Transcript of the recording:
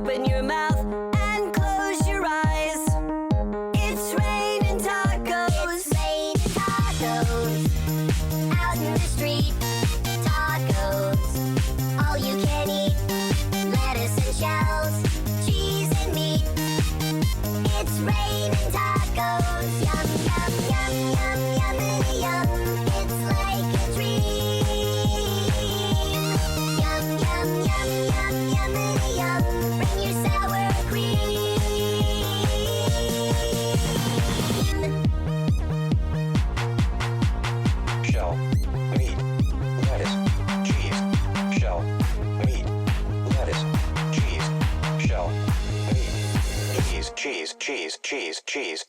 open your mouth and close your eyes. It's raining tacos. It's raining tacos out in the street. Tacos, all you can eat. Lettuce and shells, cheese and meat. It's raining tacos. Yum, yum, yum, yum, yummity yum. It's like a dream. Yum, yum, yum, yum, yummity yum. Bring your sour cream. Shell, meat, lettuce, cheese. Shell, meat, lettuce, cheese. Shell, meat, cheese, cheese, cheese, cheese, cheese.